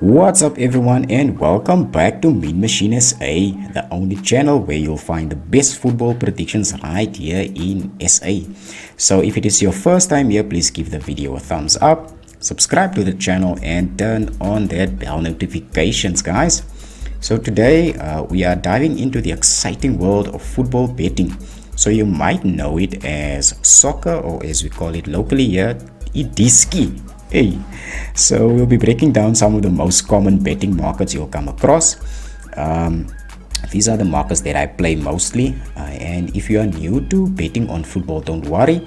What's up everyone, and welcome back to MeanMachineSA, the only channel where you'll find the best football predictions right here in SA. So if it is your first time here, please give the video a thumbs up, subscribe to the channel and turn on that bell notifications, guys. So today we are diving into the exciting world of football betting. So you might know it as soccer, or as we call it locally here, idiski. Hey, so we'll be breaking down some of the most common betting markets you'll come across. These are the markets that I play mostly, and if you are new to betting on football, don't worry.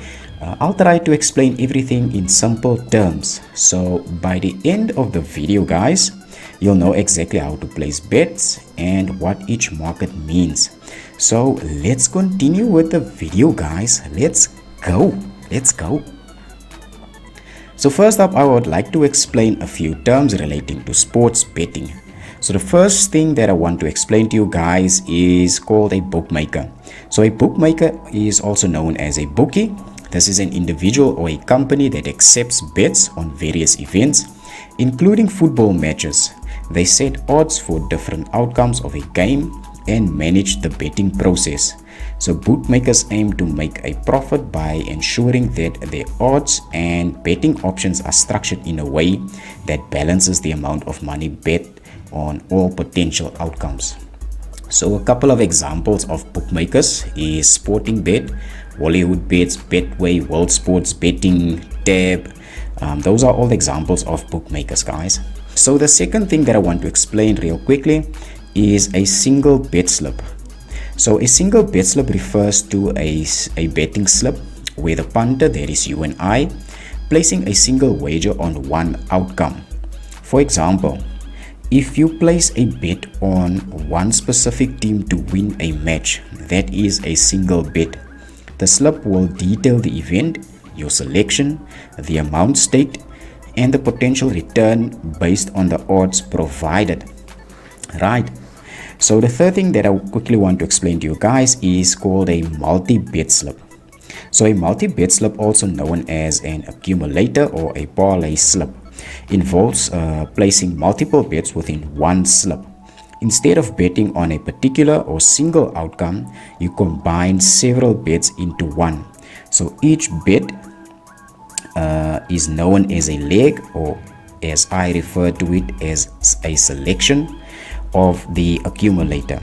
I'll try to explain everything in simple terms. So by the end of the video, guys, you'll know exactly how to place bets and what each market means. So let's continue with the video, guys. Let's go. So first up, I would like to explain a few terms relating to sports betting. So the first thing that I want to explain to you guys is called a bookmaker. So a bookmaker is also known as a bookie. This is an individual or a company that accepts bets on various events, including football matches. They set odds for different outcomes of a game and manage the betting process. So bookmakers aim to make a profit by ensuring that their odds and betting options are structured in a way that balances the amount of money bet on all potential outcomes. So a couple of examples of bookmakers is Sportingbet, Hollywood Bets, Betway, World Sports Betting, Tab. Those are all examples of bookmakers, guys. So the second thing that I want to explain real quickly is a single bet slip. So a single bet slip refers to a betting slip where the punter, that is you and I, placing a single wager on one outcome. For example, if you place a bet on one specific team to win a match, that is a single bet. The slip will detail the event, your selection, the amount staked, and the potential return based on the odds provided. Right. So the third thing that I quickly want to explain to you guys is called a multi-bet slip. So a multi-bet slip, also known as an accumulator or a parlay slip, involves placing multiple bets within one slip. Instead of betting on a particular or single outcome, you combine several bets into one. So each bet is known as a leg, or as I refer to it as a selection of the accumulator.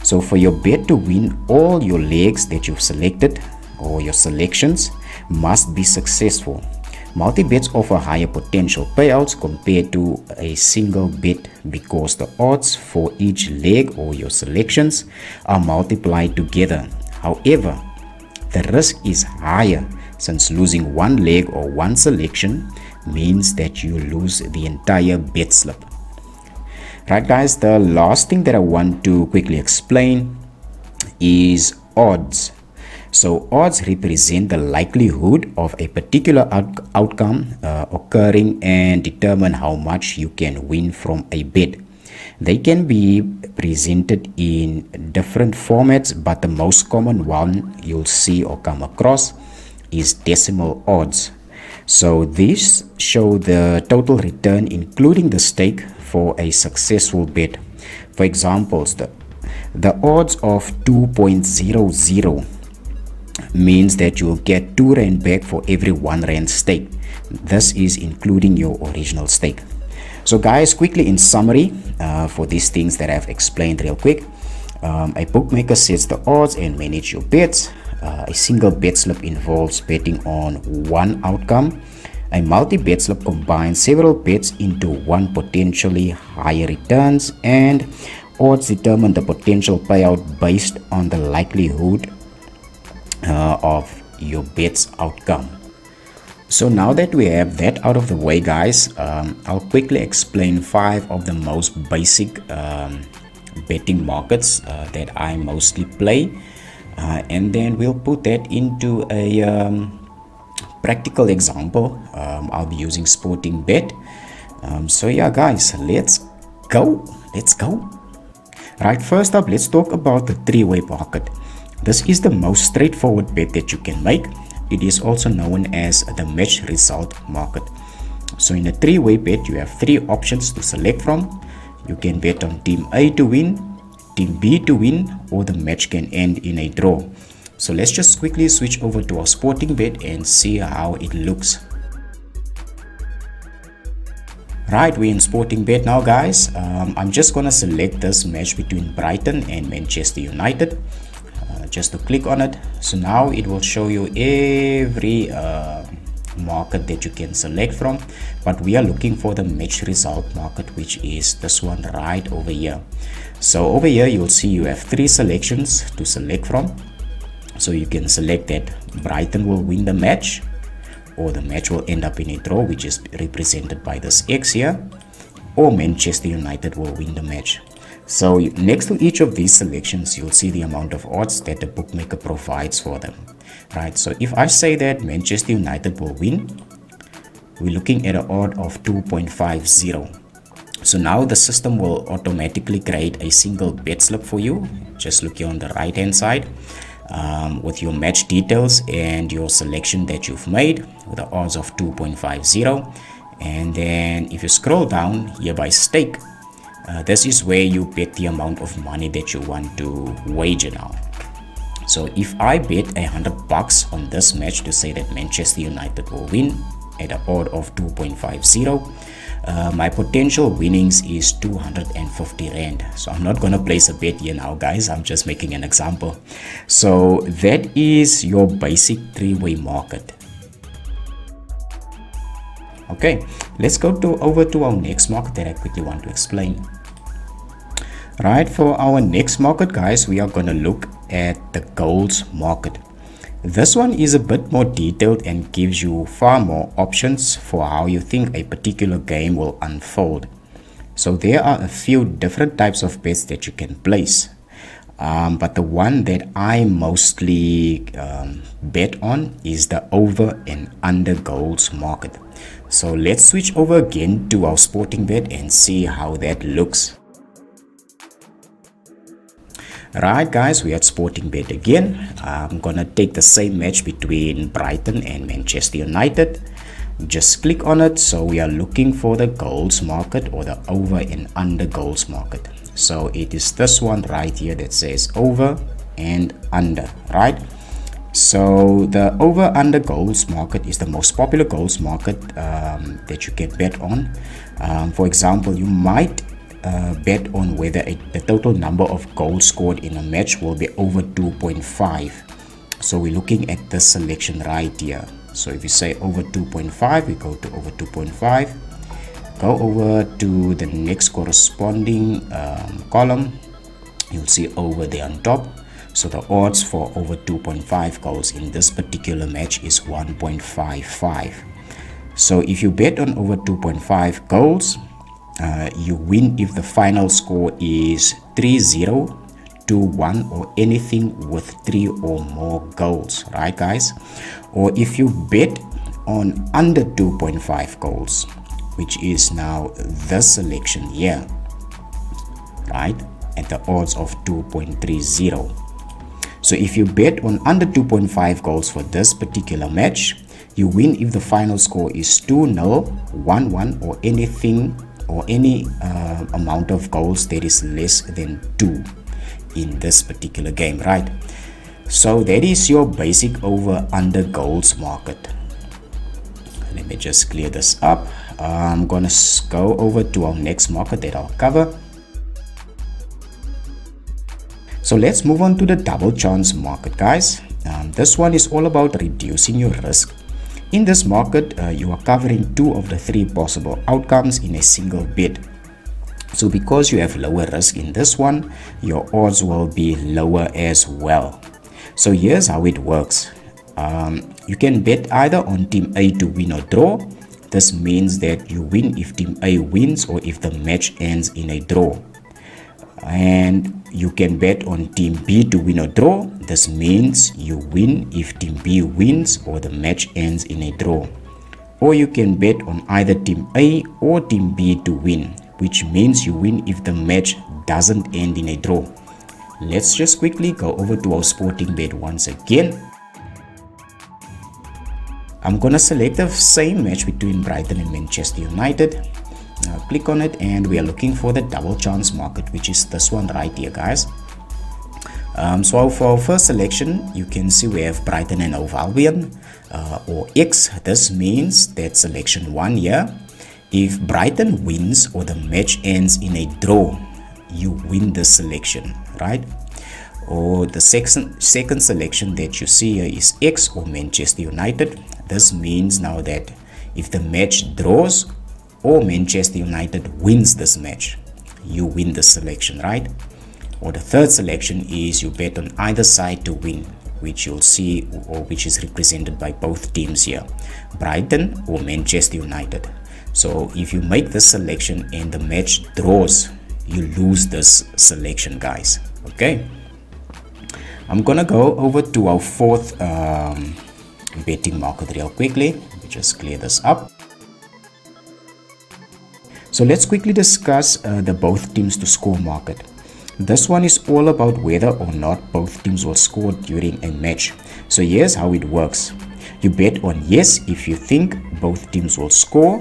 So for your bet to win, all your legs that you've selected or your selections must be successful. Multi-bets offer higher potential payouts compared to a single bet because the odds for each leg or your selections are multiplied together. However, the risk is higher since losing one leg or one selection means that you lose the entire bet slip. Right, guys, the last thing that I want to quickly explain is odds. So odds represent the likelihood of a particular outcome occurring and determine how much you can win from a bet. They can be presented in different formats, but the most common one you'll see or come across is decimal odds. So these show the total return including the stake for a successful bet. For examples, the odds of 2.00 means that you'll get 2 rand back for every 1 rand stake. This is including your original stake. So guys, quickly in summary for these things that I've explained real quick, a bookmaker sets the odds and manage your bets. A single bet slip involves betting on one outcome. A multi-bet slip combines several bets into one potentially higher returns, and odds determine the potential payout based on the likelihood of your bet's outcome. So now that we have that out of the way, guys, I'll quickly explain 5 of the most basic betting markets that I mostly play. And then we'll put that into a practical example. I'll be using Sportingbet. So yeah, guys, let's go. Right, first up, let's talk about the three-way market. This is the most straightforward bet that you can make. It is also known as the match result market. So in a three-way bet, you have three options to select from. You can bet on team A to win, team B to win, or the match can end in a draw. So let's just quickly switch over to our Sportingbet and see how it looks. Right, we're in Sportingbet now, guys. I'm just gonna select this match between Brighton and Manchester United. Just to click on it. So now it will show you every market that you can select from, but we are looking for the match result market, which is this one right over here. So over here you'll see you have three selections to select from. So you can select that Brighton will win the match, or the match will end up in a draw, which is represented by this X here, or Manchester United will win the match. So next to each of these selections, you'll see the amount of odds that the bookmaker provides for them. Right, so if I say that Manchester United will win, we're looking at an odd of 2.50. So now the system will automatically create a single bet slip for you. Just look here on the right hand side with your match details and your selection that you've made with the odds of 2.50. And then if you scroll down here by stake, this is where you bet the amount of money that you want to wager now. So if I bet $100 on this match to say that Manchester United will win at an odd of 2.50, my potential winnings is 250 Rand. So I'm not gonna place a bet here now, guys. I'm just making an example. So that is your basic three-way market. Okay, let's go over to our next market that I quickly want to explain. Right, for our next market, guys, we are going to look at the goals market. This one is a bit more detailed and gives you far more options for how you think a particular game will unfold. So there are a few different types of bets that you can place. But the one that I mostly bet on is the over and under goals market. So let's switch over again to our Sportingbet and see how that looks. Right, guys, we are at Sportingbet again. I'm gonna take the same match between Brighton and Manchester United. Just click on it. So we are looking for the goals market, or the over and under goals market. So it is this one right here that says over and under, right? So the over under goals market is the most popular goals market that you can bet on. For example, you might bet on whether the total number of goals scored in a match will be over 2.5. So we're looking at this selection right here. So if you say over 2.5, we go to over 2.5. Go over to the next corresponding column. You'll see over there on top. So the odds for over 2.5 goals in this particular match is 1.55. So if you bet on over 2.5 goals, you win if the final score is 3-0, 2-1, or anything with 3 or more goals, right, guys? Or if you bet on under 2.5 goals, which is now this selection here, right, at the odds of 2.30. So if you bet on under 2.5 goals for this particular match, you win if the final score is 2-0, 1-1, or anything or any amount of goals that is less than 2 in this particular game, right? So that is your basic over under goals market. Let me just clear this up. I'm gonna go over to our next market that I'll cover. So let's move on to the double chance market, guys. This one is all about reducing your risk. In this market, you are covering 2 of the 3 possible outcomes in a single bet. So because you have lower risk in this one, your odds will be lower as well. So here's how it works. You can bet either on team A to win or draw. This means that you win if team A wins or if the match ends in a draw. And you can bet on team B to win or draw. This means you win if team B wins or the match ends in a draw. Or you can bet on either team A or team B to win, which means you win if the match doesn't end in a draw. Let's just quickly go over to our Sportingbet once again. I'm gonna select the same match between Brighton and Manchester United. Click on it, and we are looking for the double chance market, which is this one right here, guys. So for our first selection, you can see we have Brighton and Hove Albion, or X. This means that selection 1 here, if Brighton wins or the match ends in a draw, you win the selection, right? Or the second selection that you see here is X or Manchester United. This means now that if the match draws or Manchester United wins this match, you win the selection, right? Or the third selection is you bet on either side to win, which you'll see, or which is represented by both teams here, Brighton or Manchester United. So if you make this selection and the match draws, you lose this selection, guys. Okay, I'm gonna go over to our fourth betting market real quickly. Let me just clear this up. So let's quickly discuss the both teams to score market. This one is all about whether or not both teams will score during a match. So here's how it works. You bet on yes if you think both teams will score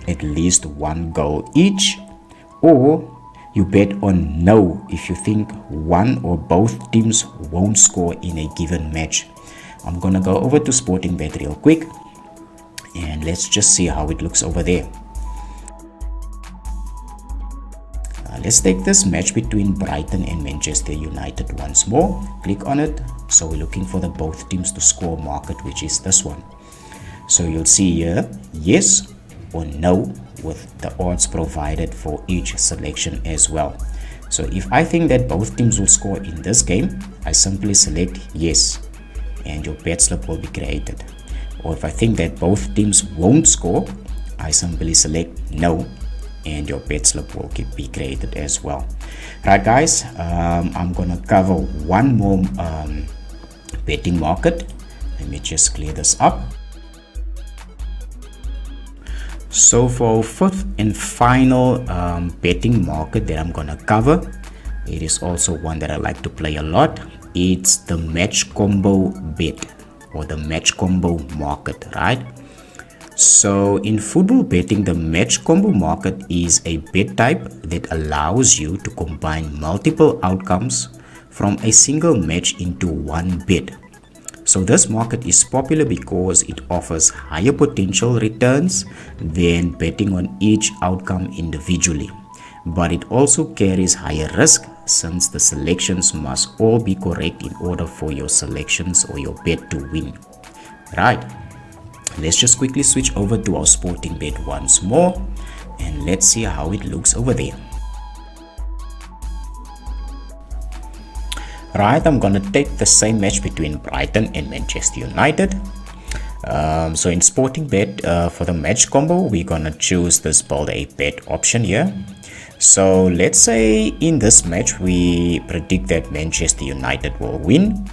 at least 1 goal each, or you bet on no if you think one or both teams won't score in a given match. I'm gonna go over to Sportingbet real quick, and let's just see how it looks over there. Let's take this match between Brighton and Manchester United once more. Click on it. So we're looking for the both teams to score market, which is this one. So you'll see here yes or no with the odds provided for each selection as well. So if I think that both teams will score in this game, I simply select yes, and your bet slip will be created. Or if I think that both teams won't score, I simply select no, and your bet slip will be created as well. Right, guys, I'm gonna cover one more betting market. Let me just clear this up. So for our fifth and final betting market that I'm gonna cover, it is also one that I like to play a lot. It's the match combo bet, or the match combo market, right? So in football betting, the match combo market is a bet type that allows you to combine multiple outcomes from a single match into one bet. So this market is popular because it offers higher potential returns than betting on each outcome individually, but it also carries higher risk since the selections must all be correct in order for your selections or your bet to win. Right, let's just quickly switch over to our Sportingbet once more, and let's see how it looks over there. Right, I'm gonna take the same match between Brighton and Manchester United. So in Sportingbet, for the match combo, we're gonna choose this build a bet option here. So let's say in this match we predict that Manchester United will win.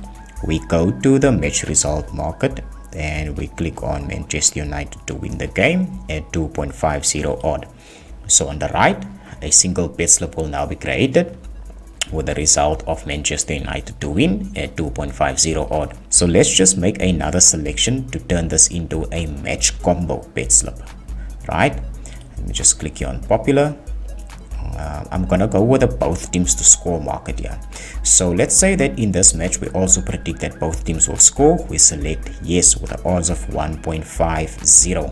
We go to the match result market and we click on Manchester United to win the game at 2.50 odd. So on the right, a single bet slip will now be created with the result of Manchester United to win at 2.50 odd. So let's just make another selection to turn this into a match combo bet slip. Right, let me just click here on popular. I'm gonna go with the both teams to score market here. So let's say that in this match we also predict that both teams will score. We select yes with the odds of 1.50.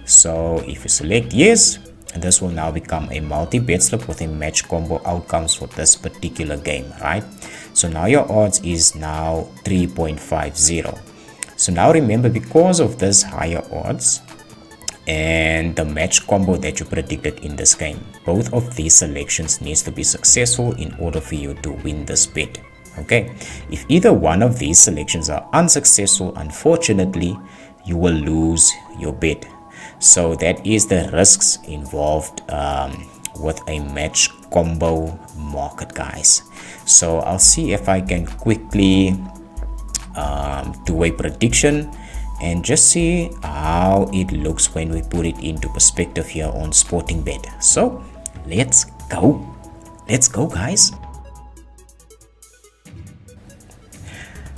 So if you select yes, this will now become a multi-bet slip with a match combo outcomes for this particular game, right? So now your odds is now 3.50. So now remember, because of this higher odds and the match combo that you predicted in this game, both of these selections needs to be successful in order for you to win this bet. Okay, if either one of these selections are unsuccessful, unfortunately you will lose your bet. So that is the risks involved with a match combo market, guys. So I'll see if I can quickly do a prediction and just see how it looks when we put it into perspective here on Sportingbet. So let's go guys.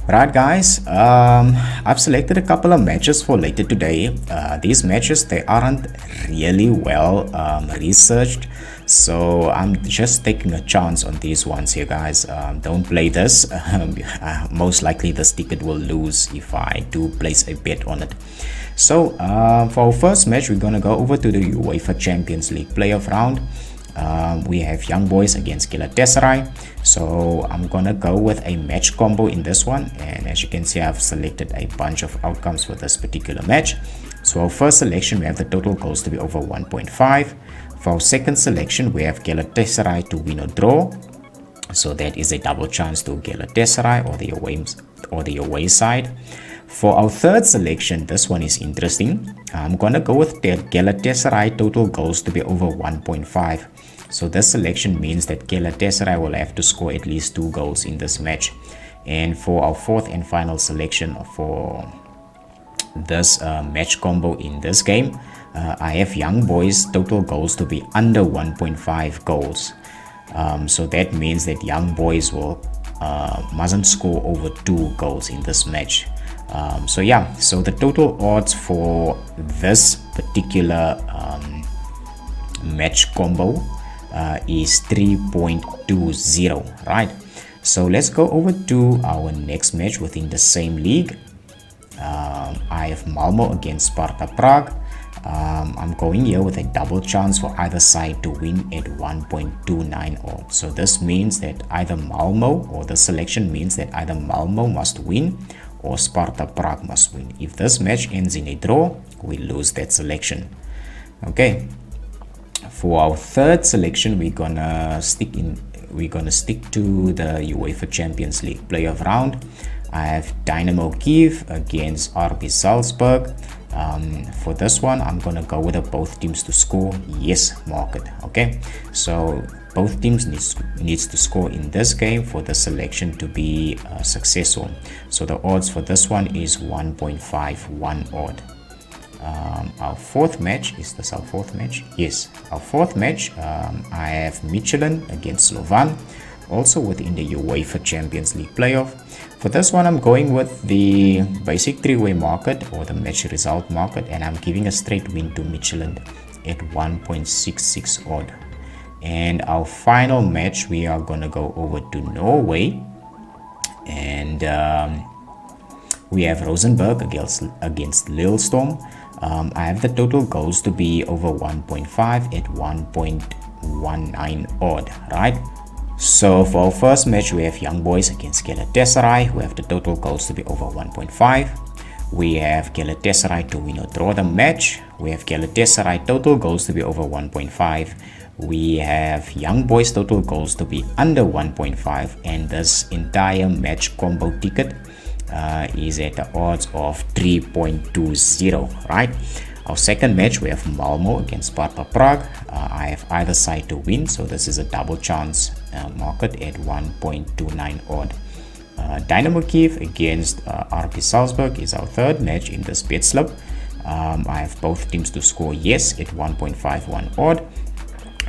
Right, guys, I've selected a couple of matches for later today. These matches, they aren't really well researched, so I'm just taking a chance on these ones here, guys. Don't play this. Most likely this ticket will lose if I do place a bet on it. So for our first match, we're gonna go over to the UEFA Champions League playoff round. We have Young Boys against Galatasaray, so I'm gonna go with a match combo in this one, and as you can see, I've selected a bunch of outcomes for this particular match. So our first selection, we have the total goals to be over 1.5. For our second selection, we have Galatasaray to win or draw, so that is a double chance to Galatasaray or the away side. For our third selection, this one is interesting. I'm gonna go with the Galatasaray total goals to be over 1.5. So this selection means that Galatasaray will have to score at least 2 goals in this match. And for our fourth and final selection for this match combo in this game, I have Young Boys total goals to be under 1.5 goals. So that means that Young Boys will mustn't score over 2 goals in this match. So yeah, so the total odds for this particular match combo is 3.20, right? So let's go over to our next match within the same league. I have Malmo against Sparta Prague. I'm going here with a double chance for either side to win at 1.29 odds. So this means that either Malmo, or the selection means that either Malmo must win or Sparta Prague must win. If this match ends in a draw, we lose that selection. Okay, for our third selection, we're gonna stick to the UEFA Champions League playoff round. I have Dynamo Kiev against RB Salzburg. For this one, I'm gonna go with both teams to score yes market. Okay, so both teams needs to score in this game for the selection to be successful. So the odds for this one is 1.51 odd. Our fourth match, is this our fourth match? Yes, our fourth match, I have Michelin against Slovan, also within the UEFA Champions League playoff. For this one, I'm going with the basic three-way market or the match result market, and I'm giving a straight win to Michelin at 1.66 odd. And our final match, we are gonna go over to Norway, and we have Rosenborg against Lillestrøm. I have the total goals to be over 1.5 at 1.19 odd, right? So for our first match, we have Young Boys against Galatasaray. We have the total goals to be over 1.5. We have Galatasaray to win or draw the match. We have Galatasaray total goals to be over 1.5. We have Young Boys total goals to be under 1.5, and this entire match combo ticket is at the odds of 3.20, right? Our second match, we have Malmo against Sparta Prague. I have either side to win, so this is a double chance market at 1.29 odd. Dynamo Kiev against RB Salzburg is our third match in this bet slip. I have both teams to score yes at 1.51 odd.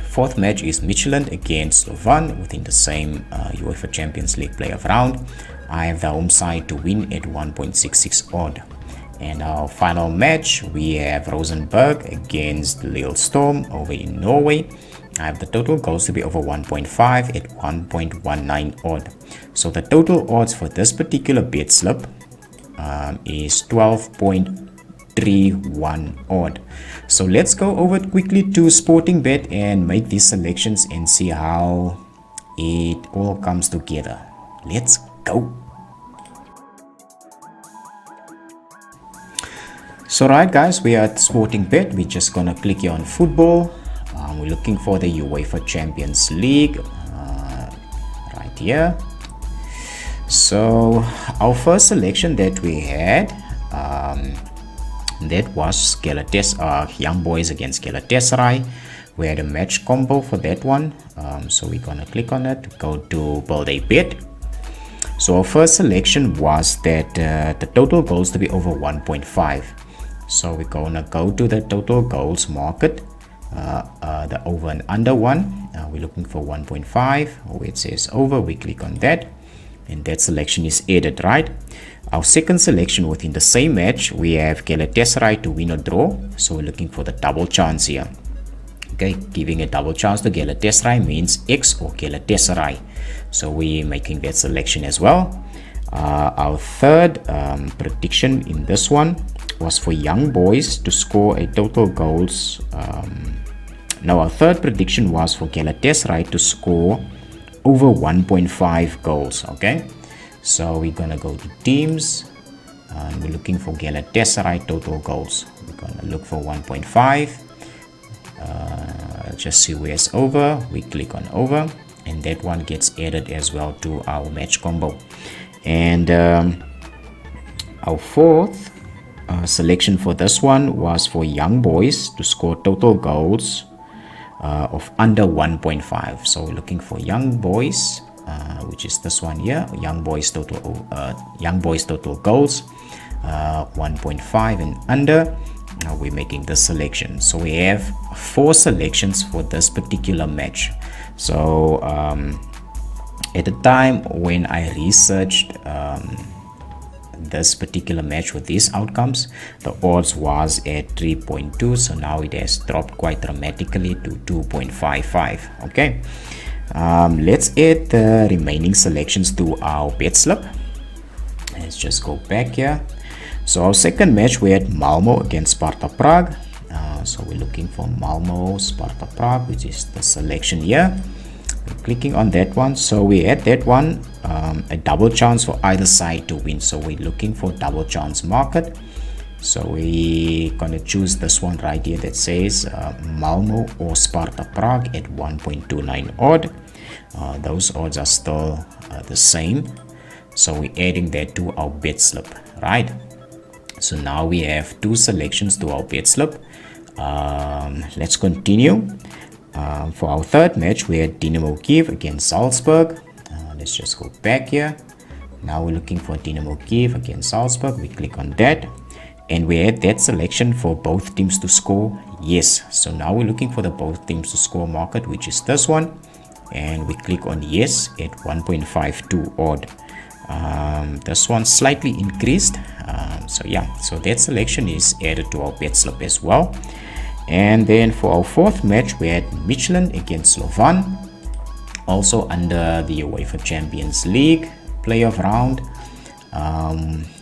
Fourth match is Michelin against Slovan within the same UEFA Champions League playoff round. I have the home side to win at 1.66 odd. And our final match, we have Rosenborg against Lillestrøm over in Norway. I have the total goals to be over 1.5 at 1.19 odd. So the total odds for this particular bet slip is 12.31 odd. So let's go over quickly to Sportingbet and make these selections and see how it all comes together. Let's go. So right guys, we are at Sportingbet. We're just gonna click here on football. We're looking for the UEFA Champions League right here. So our first selection that we had, that was Young Boys against Galatasaray. We had a match combo for that one. So we're gonna click on it, go to build a bet. So our first selection was that the total goals to be over 1.5. So we're gonna go to the total goals market, the over and under one. We're looking for 1.5, where it says over. We click on that, and that selection is added, right? Our second selection within the same match, we have Galatasaray to win or draw. So we're looking for the double chance here. Okay, giving a double chance to Galatasaray means X or Galatasaray. So we're making that selection as well. Our third prediction in this one was for Young Boys to score a total goals. Now our third prediction was for Galatasaray to score over 1.5 goals. Okay, so we're gonna go to teams and we're looking for Galatasaray total goals. We're gonna look for 1.5. Just see where it's over. We click on over, and that one gets added as well to our match combo. And our fourth selection for this one was for Young Boys to score total goals of under 1.5. So we're looking for Young Boys, which is this one here. Young Boys total goals 1.5 and under. Now we're making this selection. So we have 4 selections for this particular match. So at the time when I researched this particular match with these outcomes, the odds was at 3.2. so now it has dropped quite dramatically to 2.55. okay, let's add the remaining selections to our bet slip. Let's just go back here. So our second match, we had Malmo against Sparta Prague. So we're looking for Malmo Sparta Prague, which is the selection here. We're clicking on that one. So we had that one, a double chance for either side to win. So we're looking for double chance market. So we're gonna choose this one right here that says Malmo or Sparta Prague at 1.29 odd. Those odds are still the same. So we're adding that to our bet slip, right? So now we have 2 selections to our bet slip. Let's continue. For our third match, we had Dynamo Kiev against Salzburg. Let's just go back here. Now we're looking for Dynamo Kiev against Salzburg. We click on that, and we had that selection for both teams to score yes. So now we're looking for the both teams to score market, which is this one, and we click on yes at 1.52 odd. This one slightly increased. So yeah, so that selection is added to our bet slip as well. And then for our fourth match, we had Michelin against Slovan, also under the UEFA Champions League playoff round.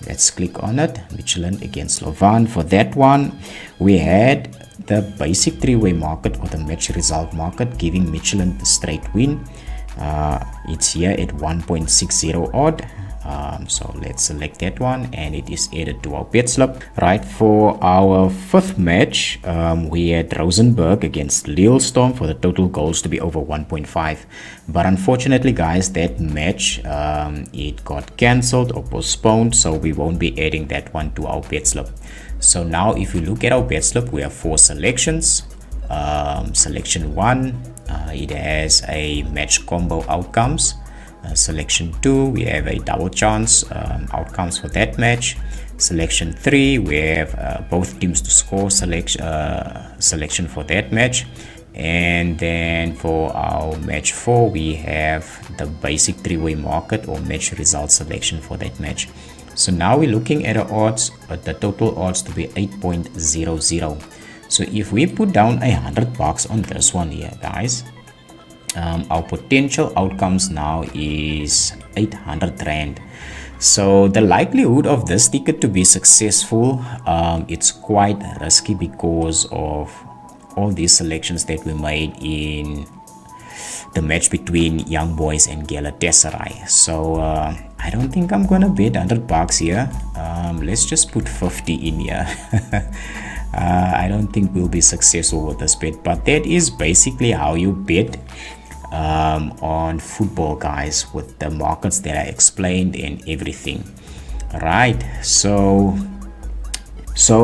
Let's click on it. Michelin against Slovan. For that one, we had the basic 3-way market or the match result market giving Michelin the straight win. It's here at 1.60 odd. So let's select that one, and it is added to our bet slip. Right, for our fifth match, we had Rosenborg against Lille Storm for the total goals to be over 1.5. But unfortunately, guys, that match it got cancelled or postponed, so we won't be adding that one to our bet slip. So now if you look at our bet slip, we have 4 selections. Selection 1, it has a match combo outcomes. Selection 2, we have a double chance outcomes for that match. Selection 3, we have both teams to score selection for that match. And then for our match 4, we have the basic 3-way market or match result selection for that match. So now we're looking at the odds, the total odds to be 8.00. So if we put down $100 on this one here, guys, our potential outcomes now is 800 Rand. So the likelihood of this ticket to be successful, it's quite risky because of all these selections that we made in the match between Young Boys and Galatasaray. So I don't think I'm gonna bet $100 here. Let's just put 50 in here. I don't think we'll be successful with this bet, but that is basically how you bet on football, guys, with the markets that I explained and everything. Right, so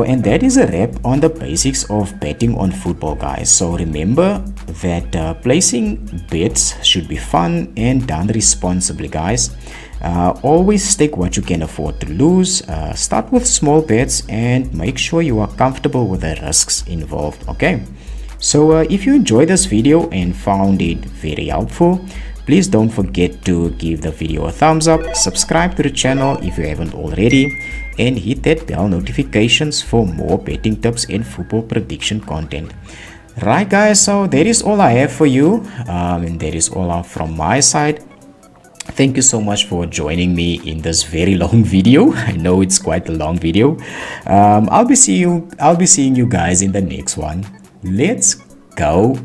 and that is a wrap on the basics of betting on football, guys. So remember that placing bets should be fun and done responsibly, guys. Always take what you can afford to lose. Start with small bets and make sure you are comfortable with the risks involved. Okay, so if you enjoyed this video and found it very helpful, Please don't forget to give the video a thumbs up, subscribe to the channel if you haven't already, and hit that bell notifications for more betting tips and football prediction content. Right guys, so that is all I have for you, and that is all from my side. Thank you so much for joining me in this very long video. I know it's quite a long video. I'll be seeing you guys in the next one. Let's go.